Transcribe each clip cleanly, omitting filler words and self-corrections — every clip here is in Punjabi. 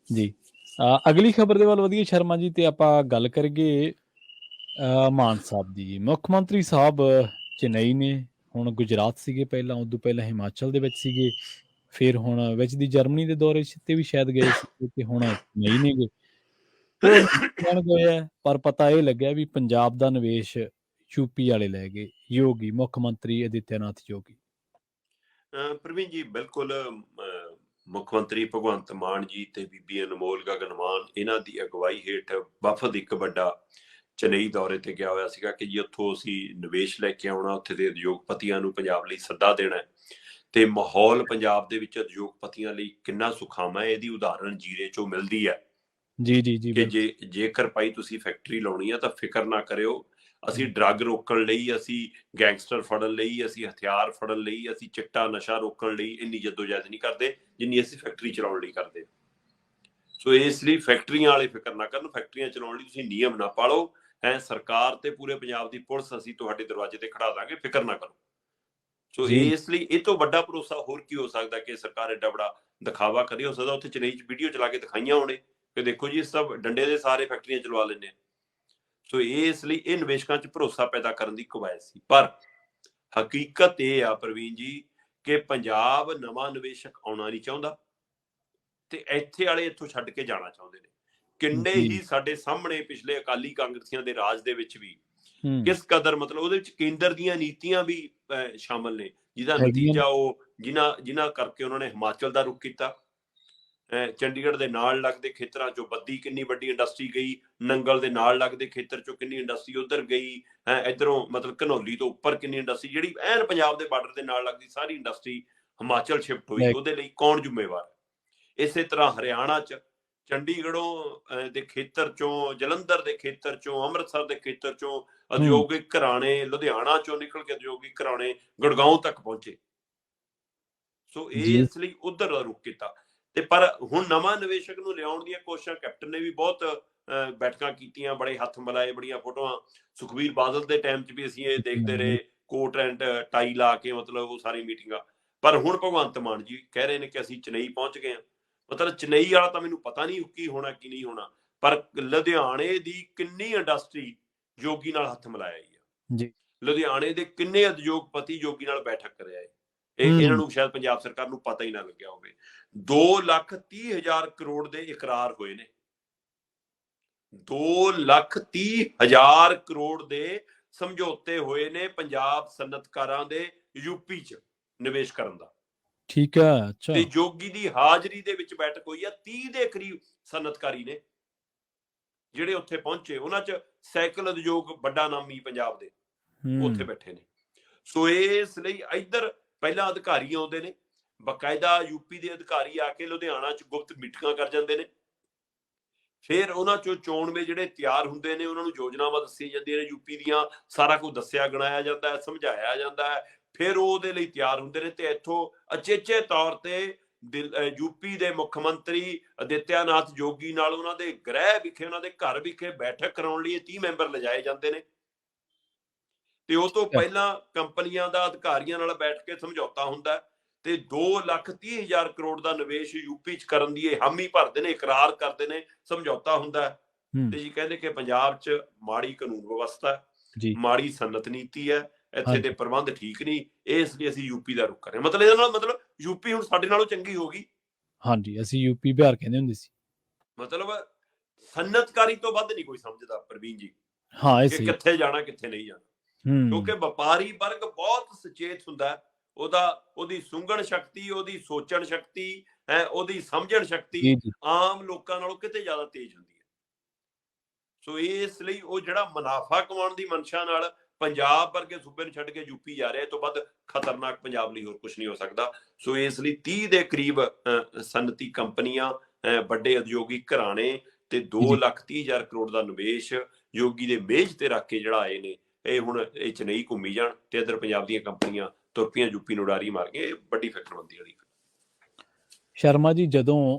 ਜੀ। ਅਗਲੀ ਖਬਰ ਦੇ ਵੱਲ ਵਧੀਏ ਸ਼ਰਮਾ ਜੀ, ਤੇ ਆਪਾਂ ਗੱਲ ਕਰੀਏ ਮਾਨ ਸਾਹਿਬ ਦੀ। ਮੁੱਖ ਮੰਤਰੀ ਸਾਹਿਬ ਚੇਨਈ ਨੇ, ਹੁਣ ਗੁਜਰਾਤ ਸੀਗੇ ਪਹਿਲਾਂ, ਉਦੋਂ ਪਹਿਲਾਂ ਹਿਮਾਚਲ ਦੇ ਵਿੱਚ ਸੀਗੇ, ਫਿਰ ਹੁਣ ਵਿੱਚ ਦੀ ਜਰਮਨੀ ਦੇ ਦੌਰੇ 'ਤੇ ਵੀ ਸ਼ਾਇਦ ਗਏ ਸੀਗੇ, ਤੇ ਹੁਣ ਚੇਨਈ ਨੇ ਗੇ। ਉਹ ਲੈਣ ਗਏ ਹੈ, ਪਰ ਪਤਾ ਇਹ ਲੱਗਿਆ ਵੀ ਪੰਜਾਬ ਦਾ ਨਿਵੇਸ਼ ਯੂਪੀ ਵਾਲੇ ਲੈ ਗਏ, ਯੋਗੀ ਮੁੱਖ ਮੰਤਰੀ ਆਦਿੱਤਿਆਨਾਥ ਯੋਗੀ। ਪ੍ਰਵੀਨ ਜੀ, ਬਿਲਕੁਲ ਮੁੱਖ ਮੰਤਰੀ ਭਗਵੰਤ ਮਾਨ ਜੀ ਤੇ ਬੀਬੀ ਅਨਮੋਲ ਗਗਨ ਮਾਨ, ਇਹਨਾਂ ਦੀ ਅਗਵਾਈ ਹੇਠ ਵਫਦ ਇੱਕ ਵੱਡਾ ਚੇਨਈ ਦੌਰੇ ਤੇ ਗਿਆ ਹੋਇਆ ਸੀਗਾ ਕਿ ਜੀ ਉੱਥੋਂ ਅਸੀਂ ਨਿਵੇਸ਼ ਲੈ ਕੇ ਆਉਣਾ, ਉੱਥੇ ਦੇ ਉਦਯੋਗਪਤੀਆਂ ਨੂੰ ਪੰਜਾਬ ਲਈ ਸੱਦਾ ਦੇਣਾ, ਤੇ ਮਾਹੌਲ ਪੰਜਾਬ ਦੇ ਵਿੱਚ ਉਦਯੋਗਪਤੀਆਂ ਲਈ ਕਿੰਨਾ ਸੁਖਾਵਾਂ ਹੈ, ਇਹਦੀ ਉਦਾਹਰਣ ਜੀਰੇ ਚੋਂ ਮਿਲਦੀ ਹੈ। ਜੀ ਕਿ ਜੇਕਰ ਭਾਈ ਤੁਸੀਂ ਫੈਕਟਰੀ ਲਾਉਣੀ ਆ ਤਾਂ ਫਿਕਰ ਨਾ ਕਰਿਓ, ਅਸੀਂ ਡਰੱਗ ਰੋਕਣ ਲਈ, ਅਸੀਂ ਗੈਂਗਸਟਰ ਫੜਨ ਲਈ, ਅਸੀਂ ਹਥਿਆਰ ਫੜਨ ਲਈ, ਅਸੀਂ ਚਿੱਟਾ ਨਸ਼ਾ ਰੋਕਣ ਲਈ ਇੰਨੀ ਜਦੋਜਹਿਦ ਨਹੀਂ ਕਰਦੇ ਜਿੰਨੀ ਅਸੀਂ ਫੈਕਟਰੀ ਚਲਾਉਣ ਲਈ ਕਰਦੇ। ਸੋ ਇਸ ਲਈ ਫੈਕਟਰੀਆਂ ਵਾਲੇ ਫਿਕਰ ਨਾ ਕਰਨ, ਫੈਕਟਰੀਆਂ ਚਲਾਉਣ ਲਈ ਤੁਸੀਂ ਨਿਯਮ ਨਾ ਪਾਲੋ, ਸਰਕਾਰ ਤੇ ਪੂਰੇ ਪੰਜਾਬ ਦੀ ਪੁਲਿਸ ਅਸੀਂ ਤੁਹਾਡੇ ਦਰਵਾਜ਼ੇ ਤੇ ਖੜਾ ਦਾਂਗੇ, ਫਿਕਰ ਨਾ ਕਰੋ। ਸੋ ਇਸ ਲਈ ਇਹ ਤੋਂ ਵੱਡਾ ਭਰੋਸਾ ਹੋਰ ਕੀ ਹੋ ਸਕਦਾ ਕਿ ਸਰਕਾਰ ਐਡਾ ਬੜਾ ਦਿਖਾਵਾ ਕਰੇ। ਹੋ ਸਕਦਾ ਉੱਥੇ ਚੇਨਈ 'ਚ ਵੀਡੀਓ ਚਲਾ ਕੇ ਦਿਖਾਈਆਂ ਹੋਣੇ ਕਿ ਦੇਖੋ ਜੀ ਸਭ ਡੰਡੇ ਦੇ ਸਾਰੇ ਫੈਕਟਰੀਆਂ ਚਲਵਾ ਲੈਂਦੇ ਆ। ਸੋ ਇਸ ਲਈ ਇਹ ਨਿਵੇਸ਼ਕਾਂ 'ਚ ਭਰੋਸਾ ਪੈਦਾ ਕਰਨ ਦੀ ਕਵਾਇਦ ਸੀ। ਪਰ ਹਕੀਕਤ ਇਹ ਆ ਪ੍ਰਵੀਨ ਜੀ ਕਿ ਪੰਜਾਬ ਨਵਾਂ ਨਿਵੇਸ਼ਕ ਆਉਣਾ ਨਹੀਂ ਚਾਹੁੰਦਾ, ਤੇ ਇੱਥੇ ਵਾਲੇ ਇੱਥੋਂ ਛੱਡ ਕੇ ਜਾਣਾ ਚਾਹੁੰਦੇ ਨੇ। ਕਿੰਨੇ ਹੀ ਸਾਡੇ ਸਾਹਮਣੇ ਪਿਛਲੇ ਅਕਾਲੀ ਕਾਂਗਰਸੀਆਂ ਦੇ ਰਾਜ ਦੇ ਵਿੱਚ ਵੀ ਕਿਸ ਕਦਰ, ਮਤਲਬ ਉਹਦੇ ਵਿੱਚ ਕੇਂਦਰ ਦੀਆਂ ਨੀਤੀਆਂ ਵੀ ਸ਼ਾਮਲ ਨੇ, ਜਿਹਦਾ ਨਤੀਜਾ ਉਹ ਜਿਨ੍ਹਾਂ ਕਰਕੇ ਉਹਨਾਂ ਨੇ ਹਿਮਾਚਲ ਦਾ ਰੁਖ ਕੀਤਾ। ਚੰਡੀਗੜ੍ਹ ਦੇ ਨਾਲ ਲੱਗਦੇ ਖੇਤਰਾਂ ਚੋਂ ਬੱਦੀ ਕਿੰਨੀ ਵੱਡੀ ਇੰਡਸਟਰੀ ਗਈ, ਨੰਗਲ ਦੇ ਨਾਲ ਲੱਗਦੇ ਖੇਤਰ ਚੋਂ ਕਿੰਨੀ ਇੰਡਸਟਰੀ ਉਧਰ ਗਈ, ਇੱਧਰੋਂ ਮਤਲਬ ਘਨੌਲੀ ਤੋਂ ਉੱਪਰ ਕਿੰਨੀ ਇੰਡਸਟਰੀ, ਜਿਹੜੀ ਐਨ ਪੰਜਾਬ ਦੇ ਬਾਰਡਰ ਦੇ ਨਾਲ ਲੱਗਦੀ ਸਾਰੀ ਇੰਡਸਟਰੀ ਹਿਮਾਚਲ ਸ਼ਿਫਟ ਹੋਈ। ਉਹਦੇ ਲਈ ਕੌਣ ਜ਼ਿੰਮੇਵਾਰ? ਇਸੇ ਤਰ੍ਹਾਂ ਹਰਿਆਣਾ 'ਚ ਚੰਡੀਗੜ੍ਹੋਂ ਦੇ ਖੇਤਰ ਚੋਂ, ਜਲੰਧਰ ਦੇ ਖੇਤਰ ਚੋਂ, ਅੰਮ੍ਰਿਤਸਰ ਦੇ ਖੇਤਰ ਚੋਂ ਉਦਯੋਗਿਕ ਘਰਾਣੇ, ਲੁਧਿਆਣਾ ਚੋਂ ਨਿਕਲ ਕੇ ਉਦਯੋਗਿਕ ਘਰਾਣੇ ਗੁੜਗਾਉਂ ਤੱਕ ਪਹੁੰਚੇ। ਸੋ ਇਸ ਲਈ ਉਧਰ ਦਾ ਰੁਖ ਕੀਤਾ। ਤੇ ਪਰ ਹੁਣ ਨਵਾਂ ਨਿਵੇਸ਼ਕ ਨੂੰ ਲਿਆਉਣ ਦੀਆਂ ਕੋਸ਼ਿਸ਼ਾਂ ਕੈਪਟਨ ਨੇ ਵੀ ਬਹੁਤ ਬੈਠਕਾਂ ਕੀਤੀਆਂ, ਬੜੇ ਹੱਥ ਮਿਲਾਏ, ਬੜੀਆਂ ਫੋਟੋਆਂ। ਸੁਖਬੀਰ ਬਾਦਲ ਦੇ ਟਾਈਮ 'ਚ ਵੀ ਅਸੀਂ ਇਹ ਦੇਖਦੇ ਰਹੇ, ਕੋਟ ਐਂਡ ਟਾਈ ਲਾ ਕੇ, ਮਤਲਬ ਉਹ ਸਾਰੀ ਮੀਟਿੰਗਾਂ। ਪਰ ਹੁਣ ਭਗਵੰਤ ਮਾਨ ਜੀ ਕਹਿ ਰਹੇ ਨੇ ਕਿ ਅਸੀਂ ਚੇਨਈ ਪਹੁੰਚ ਗਏ ਹਾਂ। ਮਤਲਬ ਚੇਨਈ ਵਾਲਾ ਤਾਂ ਮੈਨੂੰ ਪਤਾ ਨਹੀਂ ਕੀ ਹੋਣਾ ਕੀ ਨਹੀਂ ਹੋਣਾ, ਪਰ ਲੁਧਿਆਣੇ ਦੀ ਕਿੰਨੀ ਇੰਡਸਟਰੀ ਯੋਗੀ ਨਾਲ ਹੱਥ ਮਿਲਾਇਆ ਹੀ ਆ। ਲੁਧਿਆਣੇ ਦੇ ਕਿੰਨੇ ਉਦਯੋਗਪਤੀ ਯੋਗੀ ਨਾਲ ਬੈਠਕ ਕਰਿਆ ਹੈ। ਇਹਨਾਂ ਨੂੰ ਸ਼ਾਇਦ ਪੰਜਾਬ ਸਰਕਾਰ ਨੂੰ ਪਤਾ ਹੀ ਨਾ ਲੱਗਿਆ ਹੋਵੇ। 2,30,000 ਕਰੋੜ ਦੇ ਇਕਰਾਰ ਹੋਏ ਨੇ। 2,30,000 ਕਰੋੜ ਦੇ ਸਮਝੌਤੇ ਹੋਏ ਨੇ ਪੰਜਾਬ ਸਨਅਤਕਾਰਾਂ ਦੇ ਯੂਪੀ 'ਚ ਨਿਵੇਸ਼ ਕਰਨ ਦਾ। ਠੀਕ ਹੈ। ਅੱਛਾ। ਤੇ ਯੋਗੀ ਦੀ ਹਾਜ਼ਰੀ ਦੇ ਵਿੱਚ ਬੈਠਕ ਹੋਈ ਆ। 30 ਦੇ ਕਰੀਬ ਸਨਅਤਕਾਰੀ ਨੇ ਜਿਹੜੇ ਉੱਥੇ ਪਹੁੰਚੇ। ਉਹਨਾਂ 'ਚ ਸਾਈਕਲ ਉਦਯੋਗ ਵੱਡਾ ਨਾਮੀ ਪੰਜਾਬ ਦੇ ਉੱਥੇ ਬੈਠੇ ਨੇ। ਸੋ ਇਸ ਲਈ ਇੱਧਰ ਪਹਿਲਾਂ ਅਧਿਕਾਰੀ ਆਉਂਦੇ ਨੇ, ਬਕਾਇਦਾ ਯੂਪੀ ਦੇ ਅਧਿਕਾਰੀ ਆ ਕੇ ਲੁਧਿਆਣਾ 'ਚ ਗੁਪਤ ਮੀਟਿੰਗਾਂ ਕਰ ਜਾਂਦੇ ਨੇ। ਫਿਰ ਉਹਨਾਂ 'ਚੋਂ ਚੋਣਵੇਂ ਜਿਹੜੇ ਤਿਆਰ ਹੁੰਦੇ ਨੇ, ਉਹਨਾਂ ਨੂੰ ਯੋਜਨਾਵਾਂ ਦੱਸੀਆਂ ਜਾਂਦੀਆਂ ਨੇ ਯੂਪੀ ਦੀਆਂ, ਸਾਰਾ ਕੁਝ ਦੱਸਿਆ ਗਣਾਇਆ ਜਾਂਦਾ ਹੈ, ਸਮਝਾਇਆ ਜਾਂਦਾ ਹੈ। ਫਿਰ ਉਹਦੇ ਲਈ ਤਿਆਰ ਹੁੰਦੇ ਨੇ ਤੇ ਇੱਥੋਂ ਅਚੇਚੇ ਤੌਰ ਤੇ ਯੂਪੀ ਦੇ ਮੁੱਖ ਮੰਤਰੀ ਆਦਿੱਤਿਆਨਾਥ ਯੋਗੀ ਨਾਲ ਉਹਨਾਂ ਦੇ ਗ੍ਰਹਿ ਵਿਖੇ, ਉਹਨਾਂ ਦੇ ਘਰ ਵਿਖੇ ਬੈਠਕ ਕਰਾਉਣ ਲਈ 30 ਮੈਂਬਰ ਲਿਜਾਏ ਜਾਂਦੇ ਨੇ। ਤੇ ਉਹ ਤੋਂ ਪਹਿਲਾਂ ਕੰਪਨੀਆਂ ਦਾ ਅਧਿਕਾਰੀਆਂ ਨਾਲ ਬੈਠ ਕੇ ਸਮਝੌਤਾ ਹੁੰਦਾ ਤੇ 2,30,000 ਕਰੋੜ ਦਾ ਨਿਵੇਸ਼ ਯੂਪੀ 'ਚ ਕਰਨ ਦੀ ਇਹ ਹਾਮੀ ਭਰਦੇ ਨੇ, ਇਕਰਾਰ ਕਰਦੇ ਨੇ, ਸਮਝੌਤਾ ਹੁੰਦਾ। ਤੇ ਜੀ ਕਹਿੰਦੇ ਕਿ ਪੰਜਾਬ 'ਚ ਮਾੜੀ ਕਾਨੂੰਨ ਵਿਵਸਥਾ, ਮਾੜੀ ਸਨਅਤ ਨੀਤੀ ਹੈ, ਇੱਥੇ ਦੇ ਪ੍ਰਬੰਧ ਠੀਕ ਨਹੀਂ, ਇਸ ਲਈ ਅਸੀਂ ਯੂਪੀ ਦਾ ਰੁਖ ਕਰ ਰਹੇ ਹਾਂ। ਮਤਲਬ ਇਹਦੇ ਨਾਲ ਮਤਲਬ ਯੂਪੀ ਹੁਣ ਸਾਡੇ ਨਾਲੋਂ ਚੰਗੀ ਹੋ ਗਈ। ਹਾਂਜੀ, ਅਸੀਂ ਯੂਪੀ ਬਿਹਾਰ ਕਹਿੰਦੇ ਹੁੰਦੇ ਸੀ। ਮਤਲਬ ਸਨਅਤਕਾਰੀ ਤੋਂ ਵੱਧ ਨਹੀਂ ਕੋਈ ਸਮਝਦਾ ਪ੍ਰਵੀਨ ਜੀ ਕਿ ਕਿੱਥੇ ਜਾਣਾ ਕਿੱਥੇ ਨਹੀਂ ਜਾਣਾ। ਕਿਉਂਕਿ ਵਪਾਰੀ ਵਰਗ ਬਹੁਤ ਸੁਚੇਤ ਹੁੰਦਾ। ਉਹਦੀ ਸੁੰਘਣ ਸ਼ਕਤੀ, ਉਹਦੀ ਸੋਚਣ ਸ਼ਕਤੀ, ਉਹਦੀ ਸਮਝਣ ਸ਼ਕਤੀ ਆਮ ਲੋਕਾਂ ਨਾਲੋਂ ਕਿਤੇ ਜ਼ਿਆਦਾ ਤੇਜ਼ ਹੁੰਦੀ ਹੈ। ਸੋ ਇਸ ਲਈ ਉਹ ਜਿਹੜਾ ਮੁਨਾਫਾ ਕਮਾਉਣ ਦੀ ਮਨਸ਼ਾ ਨਾਲ ਪੰਜਾਬ ਵਰਗੇ ਸੂਬੇ ਨੂੰ ਛੱਡ ਕੇ ਯੂਪੀ ਜਾ ਰਿਹਾ, ਇਹ ਤੋਂ ਵੱਧ ਖਤਰਨਾਕ ਪੰਜਾਬ ਲਈ ਹੋਰ ਕੁਝ ਨਹੀਂ ਹੋ ਸਕਦਾ। ਸੋ ਇਸ ਲਈ 30 ਦੇ ਕਰੀਬ ਸਨਅਤੀ ਕੰਪਨੀਆਂ, ਵੱਡੇ ਉਦਯੋਗਿਕ ਘਰਾਣੇ ਤੇ 2,30,000 ਕਰੋੜ ਦਾ ਨਿਵੇਸ਼ ਯੋਗੀ ਦੇ ਮੇਜ਼ ਤੇ ਰੱਖ ਕੇ ਜਿਹੜਾ ਆਏ ਨੇ, ਇਹ ਹੁਣ ਇਹ ਚੇਨਈ ਘੁੰਮੀ ਜਾਣ ਤੇ ਇੱਧਰ ਪੰਜਾਬ ਦੀਆਂ ਕੰਪਨੀਆਂ ਤੁਰਪੀਆਂ ਯੂਪੀ ਨੂੰ ਉਡਾਰੀ ਮਾਰ ਗਈਆਂ। ਇਹ ਵੱਡੀ ਫਿਕਰਮੰਦੀ ਵਾਲੀ। ਸ਼ਰਮਾ ਜੀ, ਜਦੋਂ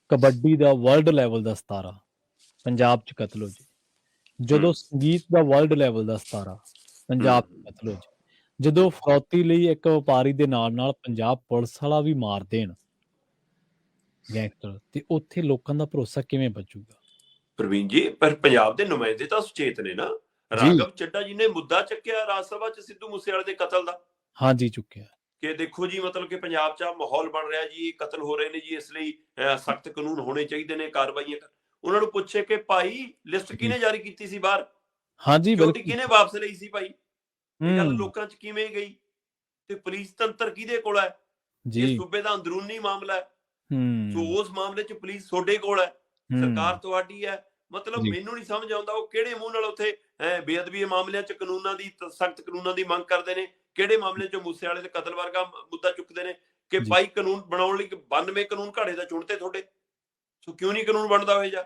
ਕਬੱਡੀ ਦਾ ਵਰਲਡ ਲੈਵਲ ਦਾ ਸਿਤਾਰਾ ਪੰਜਾਬ 'ਚ ਕਤਲ ਹੋ ਜੇ, ਜਦੋਂ ਸੰਗੀਤ ਦਾ ਵਰਲਡ ਲੈਵਲ ਦਾ ਸਿਤਾਰਾ ਪੰਜਾਬ 'ਚ ਕਤਲ ਹੋ ਜੇ, ਜਦੋਂ ਫਰੌਤੀ ਲਈ ਇੱਕ ਵਪਾਰੀ ਦੇ ਨਾਲ ਨਾਲ ਪੰਜਾਬ ਪੁਲਿਸ ਵਾਲਾ ਵੀ ਮਾਰ ਦੇਣ, ਗੈਂਗਸਟਰ ਤੇ ਉੱਥੇ ਲੋਕਾਂ ਦਾ ਭਰੋਸਾ ਕਿਵੇਂ ਬਚੂਗਾ? ਪ੍ਰਵੀਨ ਜੀ, ਪਰ ਪੰਜਾਬ ਦੇ ਨੁਮਾਇੰਦੇ ਤਾਂ ਸੁਚੇਤ ਨੇ ਨਾ। ਜੀ। ਰਾਘਵ ਚੱਡਾ ਜੀ ਨੇ ਮੁੱਦਾ ਚੱਕਿਆ ਰਾਜ ਸਭਾ 'ਚ ਸਿੱਧੂ ਮੂਸੇਵਾਲੇ ਦੇ ਕਤਲ ਦਾ, ਹਾਂਜੀ, ਚੁੱਕਿਆ। ਕਿ ਦੇਖੋ ਜੀ ਮਤਲਬ ਕਿ ਪੰਜਾਬ 'ਚ ਮਾਹੌਲ ਬਣ ਰਿਹਾ ਜੀ, ਕਤਲ ਹੋ ਰਹੇ ਨੇ ਜੀ, ਇਸ ਲਈ ਸਖਤ ਕਾਨੂੰਨ ਹੋਣੇ ਚਾਹੀਦੇ ਨੇ, ਕਾਰਵਾਈਆਂ ਉਹਨਾਂ ਨੂੰ ਪੁੱਛੇ ਕਿ ਭਾਈ ਲਿਸਟ ਜੀ। ਕਿਹਨੇ ਜਾਰੀ ਕੀਤੀ ਸੀ ਬਾਹਰ, ਹਾਂਜੀ, ਸਿਕਿਉਰਿਟੀ ਬਿਲਕੁਲ। ਕਿਹਨੇ ਵਾਪਸ ਲਈ ਸੀ ਭਾਈ, ਇਹ ਗੱਲ ਹੂੰ, ਲੋਕਾਂ 'ਚ ਕਿਵੇਂ ਗਈ, ਤੇ ਪੁਲਿਸ ਤੰਤਰ ਕਿਹਦੇ ਕੋਲ ਹੈ, ਇਹ ਜੀ। ਸੂਬੇ ਦਾ ਅੰਦਰੂਨੀ ਮਾਮਲਾ ਹੈ। ਸੋ ਹੂੰ, ਉਸ ਮਾਮਲੇ 'ਚ ਪੁਲਿਸ ਤੁਹਾਡੇ ਕੋਲ ਹੈ, ਸਰਕਾਰ ਹੂੰ, ਤੁਹਾਡੀ ਹੈ। ਮਤਲਬ ਜੀ। ਮੈਨੂੰ ਨਹੀਂ ਸਮਝ ਆਉਂਦਾ ਉਹ ਕਿਹੜੇ ਮੂੰਹ ਨਾਲ ਉੱਥੇ ਬੇਅਦਬੀ ਮਾਮਲਿਆਂ 'ਚ ਕਾਨੂੰਨਾਂ ਦੀ ਸਖਤ ਕਾਨੂੰਨਾਂ ਦੀ ਮੰਗ ਕਰਦੇ ਨੇ, ਕਿਹੜੇ ਮਾਮਲੇ 'ਚ ਮੂਸੇਵਾਲੇ ਦੇ ਕਤਲ ਵਰਗਾ ਮੁੱਦਾ ਚੁੱਕਦੇ ਨੇ ਕਿ ਜੀ। ਭਾਈ ਕਾਨੂੰਨ ਬਣਾਉਣ ਲਈ 92 ਕਾਨੂੰਨ ਘਾੜੇ ਦਾ ਚੁਣਤੇ ਤੁਹਾਡੇ। ਸੋ ਕਿਉਂ ਨਹੀਂ ਕਾਨੂੰਨ ਬਣਦਾ ਹੋਏ ਜਾ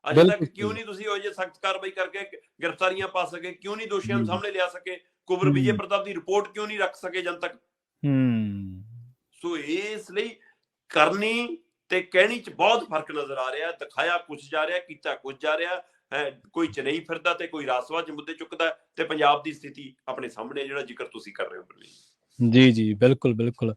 ਅਜੇ ਤੱਕ, ਬਿਲਕੁਲ ਕਿਉਂ ਸਹੀ। ਨਹੀਂ ਤੁਸੀਂ ਉਹ ਜੇ ਸਖਤ ਕਾਰਵਾਈ ਕਰਕੇ ਗ੍ਰਿਫਤਾਰੀਆਂ ਪਾ ਸਕੇ, ਕਿਉਂ ਨਹੀਂ ਦੋਸ਼ੀਆਂ ਨੂੰ ਜੀ। ਸਾਹਮਣੇ ਲਿਆ ਸਕੇ, ਕੁਵਰ ਵਿਜੇ ਹੂੰ, ਪ੍ਰਤਾਪ ਦੀ ਰਿਪੋਰਟ ਕਿਉਂ ਨਹੀਂ ਰੱਖ ਸਕੇ ਜਨ ਤੱਕ। ਹੂੰ, ਸੋ ਇਸ ਲਈ ਕਰਨੀ ਤੇ ਕਹਿਣੀ 'ਚ ਬਹੁਤ ਫਰਕ ਨਜ਼ਰ ਆ ਰਿਹਾ। ਦਿਖਾਇਆ ਕੁਝ ਜਾ ਰਿਹਾ, ਕੀਤਾ ਕੁਝ ਜਾ ਰਿਹਾ ਹੈ। ਕੋਈ ਚੇਨਈ ਫਿਰਦਾ ਤੇ ਕੋਈ ਰਾਜਸਭਾ 'ਚ ਮੁੱਦੇ ਚੁੱਕਦਾ, ਤੇ ਪੰਜਾਬ ਦੀ ਸਥਿਤੀ ਆਪਣੇ ਸਾਹਮਣੇ ਜਿਹੜਾ ਜ਼ਿਕਰ ਤੁਸੀਂ ਕਰ ਰਹੇ ਹੋ। ਜੀ, ਜੀ, ਬਿਲਕੁਲ, ਬਿਲਕੁਲ।